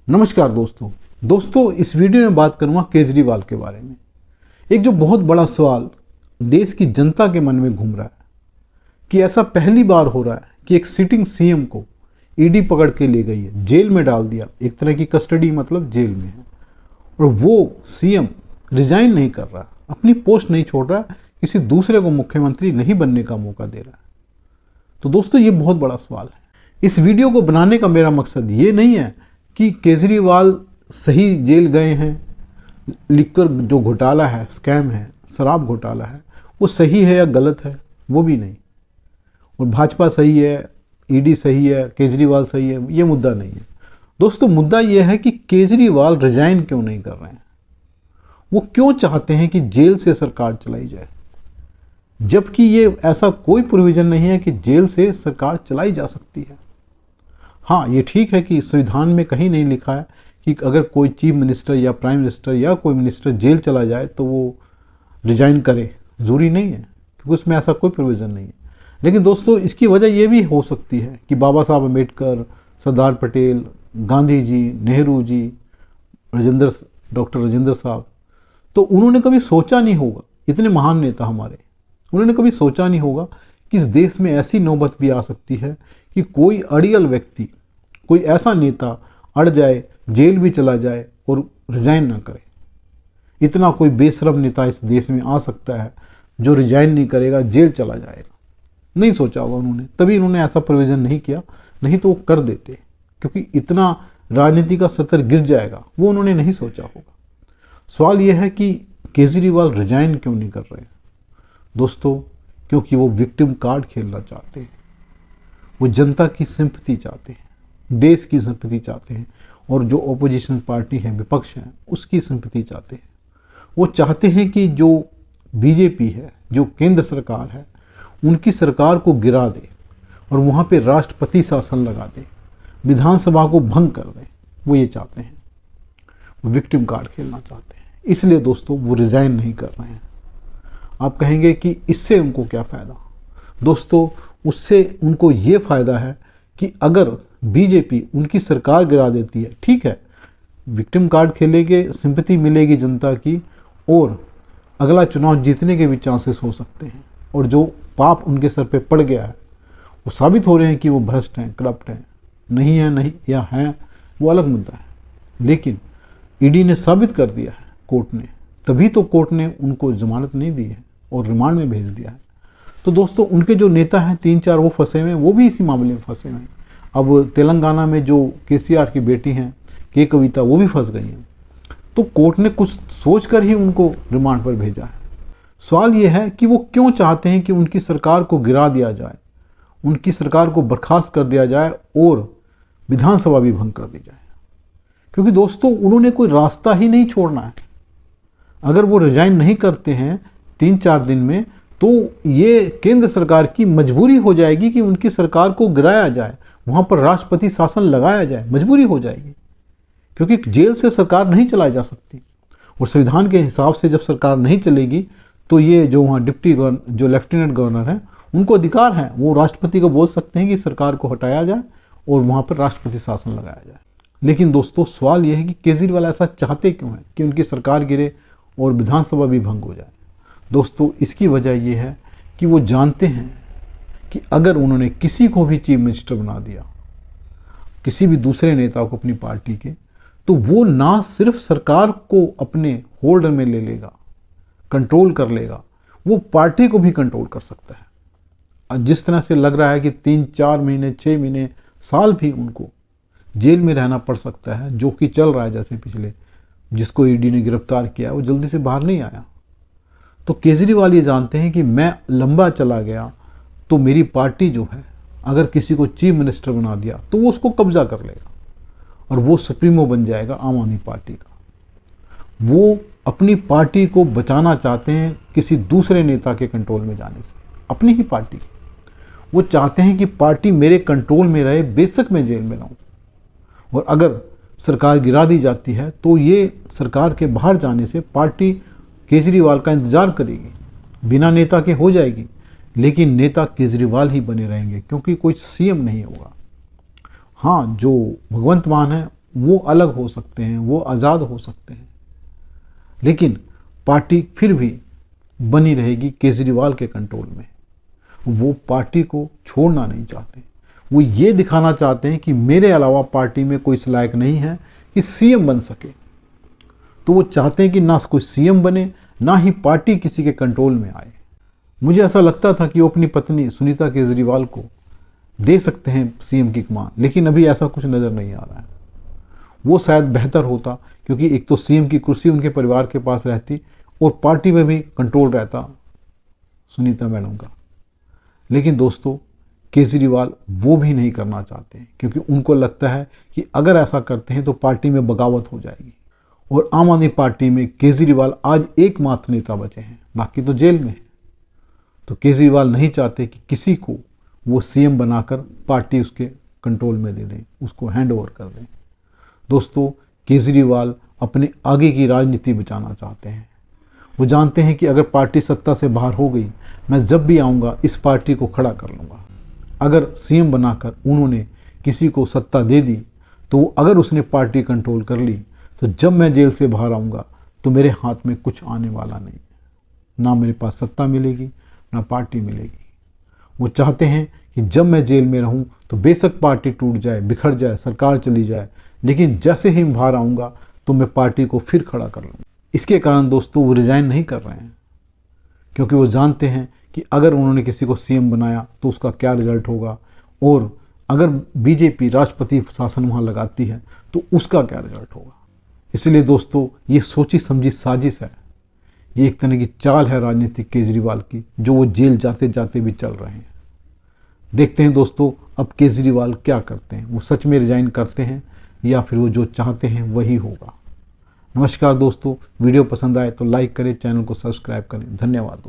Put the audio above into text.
नमस्कार दोस्तों इस वीडियो में बात करूंगा केजरीवाल के बारे में। एक जो बहुत बड़ा सवाल देश की जनता के मन में घूम रहा है कि ऐसा पहली बार हो रहा है कि एक सिटिंग सीएम को ईडी पकड़ के ले गई है, जेल में डाल दिया, एक तरह की कस्टडी मतलब जेल में है, और वो सीएम रिजाइन नहीं कर रहा, अपनी पोस्ट नहीं छोड़ रहा, किसी दूसरे को मुख्यमंत्री नहीं बनने का मौका दे रहा है। तो दोस्तों ये बहुत बड़ा सवाल है। इस वीडियो को बनाने का मेरा मकसद ये नहीं है कि केजरीवाल सही जेल गए हैं, लिकर जो घोटाला है, स्कैम है, शराब घोटाला है, वो सही है या गलत है, वो भी नहीं, और भाजपा सही है, ईडी सही है, केजरीवाल सही है, ये मुद्दा नहीं है। दोस्तों मुद्दा ये है कि केजरीवाल रिजाइन क्यों नहीं कर रहे हैं, वो क्यों चाहते हैं कि जेल से सरकार चलाई जाए, जबकि ये ऐसा कोई प्रोविज़न नहीं है कि जेल से सरकार चलाई जा सकती है। हाँ, ये ठीक है कि संविधान में कहीं नहीं लिखा है कि अगर कोई चीफ मिनिस्टर या प्राइम मिनिस्टर या कोई मिनिस्टर जेल चला जाए तो वो रिजाइन करे, ज़रूरी नहीं है, क्योंकि उसमें ऐसा कोई प्रोविज़न नहीं है। लेकिन दोस्तों इसकी वजह ये भी हो सकती है कि बाबा साहब अम्बेडकर, सरदार पटेल, गांधी जी, नेहरू जी, डॉक्टर राजेंद्र साहब, तो उन्होंने कभी सोचा नहीं होगा, इतने महान नेता हमारे, उन्होंने कभी सोचा नहीं होगा कि इस देश में ऐसी नौबत भी आ सकती है कि कोई अड़ियल व्यक्ति, कोई ऐसा नेता अड़ जाए, जेल भी चला जाए और रिजाइन ना करे। इतना कोई बेशरम नेता इस देश में आ सकता है जो रिजाइन नहीं करेगा, जेल चला जाएगा। नहीं सोचा होगा उन्होंने, तभी उन्होंने ऐसा प्रोविज़न नहीं किया, नहीं तो वो कर देते, क्योंकि इतना राजनीति का स्तर गिर जाएगा, वो उन्होंने नहीं सोचा होगा। सवाल यह है कि केजरीवाल रिजाइन क्यों नहीं कर रहे? दोस्तों क्योंकि वो विक्टिम कार्ड खेलना चाहते हैं, वो जनता की सिंपैथी चाहते हैं, देश की सिंपैथी चाहते हैं, और जो ओपोजिशन पार्टी है, विपक्ष है, उसकी सिंपैथी चाहते हैं। वो चाहते हैं कि जो बीजेपी है, जो केंद्र सरकार है, उनकी सरकार को गिरा दे और वहाँ पे राष्ट्रपति शासन लगा दे, विधानसभा को भंग कर दे। वो ये चाहते हैं, वो विक्टिम कार्ड खेलना चाहते हैं। इसलिए दोस्तों वो रिज़ाइन नहीं कर रहे हैं। आप कहेंगे कि इससे उनको क्या फ़ायदा? दोस्तों उससे उनको ये फ़ायदा है कि अगर बीजेपी उनकी सरकार गिरा देती है, ठीक है, विक्टिम कार्ड खेलेंगे, सिंपैथी मिलेगी जनता की, और अगला चुनाव जीतने के भी चांसेस हो सकते हैं, और जो पाप उनके सर पे पड़ गया है वो साबित हो रहे हैं कि वो भ्रष्ट हैं, करप्ट हैं, नहीं है नहीं या हैं, वो अलग मुद्दा है। लेकिन ईडी ने साबित कर दिया है, कोर्ट ने, तभी तो कोर्ट ने उनको जमानत नहीं दी है और रिमांड में भेज दिया है। तो दोस्तों उनके जो नेता हैं 3-4 वो फंसे हुए हैं, वो भी इसी मामले में फंसे हुए हैं। अब तेलंगाना में जो केसीआर की बेटी हैं के कविता, वो भी फंस गई हैं। तो कोर्ट ने कुछ सोच कर ही उनको रिमांड पर भेजा है। सवाल ये है कि वो क्यों चाहते हैं कि उनकी सरकार को गिरा दिया जाए, उनकी सरकार को बर्खास्त कर दिया जाए और विधानसभा भी भंग कर दी जाए? क्योंकि दोस्तों उन्होंने कोई रास्ता ही नहीं छोड़ना है। अगर वो रिजाइन नहीं करते हैं 3-4 दिन में, तो ये केंद्र सरकार की मजबूरी हो जाएगी कि उनकी सरकार को गिराया जाए, वहाँ पर राष्ट्रपति शासन लगाया जाए, मजबूरी हो जाएगी, क्योंकि जेल से सरकार नहीं चलाई जा सकती। और संविधान के हिसाब से जब सरकार नहीं चलेगी तो ये जो वहाँ डिप्टी गवर्नर, जो लेफ्टिनेंट गवर्नर हैं, उनको अधिकार है, वो राष्ट्रपति को बोल सकते हैं कि सरकार को हटाया जाए और वहाँ पर राष्ट्रपति शासन लगाया जाए। लेकिन दोस्तों सवाल ये है कि केजरीवाल ऐसा चाहते क्यों हैं कि उनकी सरकार गिरे और विधानसभा भी भंग हो जाए? दोस्तों इसकी वजह यह है कि वो जानते हैं कि अगर उन्होंने किसी को भी चीफ मिनिस्टर बना दिया, किसी भी दूसरे नेता को अपनी पार्टी के, तो वो ना सिर्फ सरकार को अपने होल्ड में ले लेगा, कंट्रोल कर लेगा, वो पार्टी को भी कंट्रोल कर सकता है। और जिस तरह से लग रहा है कि 3-4 महीने, 6 महीने, साल भी उनको जेल में रहना पड़ सकता है, जो कि चल रहा है। जैसे पिछले जिसको ईडी ने गिरफ्तार किया वो जल्दी से बाहर नहीं आया। तो केजरीवाल ये जानते हैं कि मैं लंबा चला गया तो मेरी पार्टी जो है, अगर किसी को चीफ मिनिस्टर बना दिया तो वो उसको कब्जा कर लेगा और वो सुप्रीमो बन जाएगा आम आदमी पार्टी का। वो अपनी पार्टी को बचाना चाहते हैं किसी दूसरे नेता के कंट्रोल में जाने से, अपनी ही पार्टी। वो चाहते हैं कि पार्टी मेरे कंट्रोल में रहे, बेशक मैं जेल में रहूं, और अगर सरकार गिरा दी जाती है तो ये सरकार के बाहर जाने से पार्टी केजरीवाल का इंतजार करेगी, बिना नेता के हो जाएगी, लेकिन नेता केजरीवाल ही बने रहेंगे, क्योंकि कोई सीएम नहीं होगा। हाँ, जो भगवंत मान है वो अलग हो सकते हैं, वो आज़ाद हो सकते हैं, लेकिन पार्टी फिर भी बनी रहेगी केजरीवाल के कंट्रोल में। वो पार्टी को छोड़ना नहीं चाहते। वो ये दिखाना चाहते हैं कि मेरे अलावा पार्टी में कोई इस लायक नहीं है कि सीएम बन सके। तो वो चाहते हैं कि ना कोई सीएम बने, ना ही पार्टी किसी के कंट्रोल में आए। मुझे ऐसा लगता था कि वो अपनी पत्नी सुनीता केजरीवाल को दे सकते हैं सीएम की कमान, लेकिन अभी ऐसा कुछ नज़र नहीं आ रहा है। वो शायद बेहतर होता, क्योंकि एक तो सीएम की कुर्सी उनके परिवार के पास रहती और पार्टी में भी कंट्रोल रहता सुनीता मैडम का। लेकिन दोस्तों, केजरीवाल वो भी नहीं करना चाहते, क्योंकि उनको लगता है कि अगर ऐसा करते हैं तो पार्टी में बगावत हो जाएगी। और आम आदमी पार्टी में केजरीवाल आज एकमात्र नेता बचे हैं, बाकी तो जेल में है। तो केजरीवाल नहीं चाहते कि किसी को वो सीएम बनाकर पार्टी उसके कंट्रोल में दे दें, उसको हैंड ओवर कर दें। दोस्तों, केजरीवाल अपने आगे की राजनीति बचाना चाहते हैं। वो जानते हैं कि अगर पार्टी सत्ता से बाहर हो गई, मैं जब भी आऊँगा इस पार्टी को खड़ा कर लूँगा। अगर सीएम बनाकर उन्होंने किसी को सत्ता दे दी, तो अगर उसने पार्टी कंट्रोल कर ली, तो जब मैं जेल से बाहर आऊँगा तो मेरे हाथ में कुछ आने वाला नहीं, ना मेरे पास सत्ता मिलेगी, ना पार्टी मिलेगी। वो चाहते हैं कि जब मैं जेल में रहूं तो बेशक पार्टी टूट जाए, बिखर जाए, सरकार चली जाए, लेकिन जैसे ही बाहर आऊँगा तो मैं पार्टी को फिर खड़ा कर लूँगा। इसके कारण दोस्तों वो रिज़ाइन नहीं कर रहे हैं, क्योंकि वो जानते हैं कि अगर उन्होंने किसी को सीएम बनाया तो उसका क्या रिजल्ट होगा, और अगर बीजेपी राष्ट्रपति शासन वहाँ लगाती है तो उसका क्या रिजल्ट होगा। इसलिए दोस्तों, ये सोची समझी साजिश है, ये एक तरह की चाल है राजनीतिक केजरीवाल की, जो वो जेल जाते जाते भी चल रहे हैं। देखते हैं दोस्तों, अब केजरीवाल क्या करते हैं, वो सच में रिजाइन करते हैं या फिर वो जो चाहते हैं वही होगा। नमस्कार दोस्तों, वीडियो पसंद आए तो लाइक करें, चैनल को सब्सक्राइब करें। धन्यवाद दोस्तों।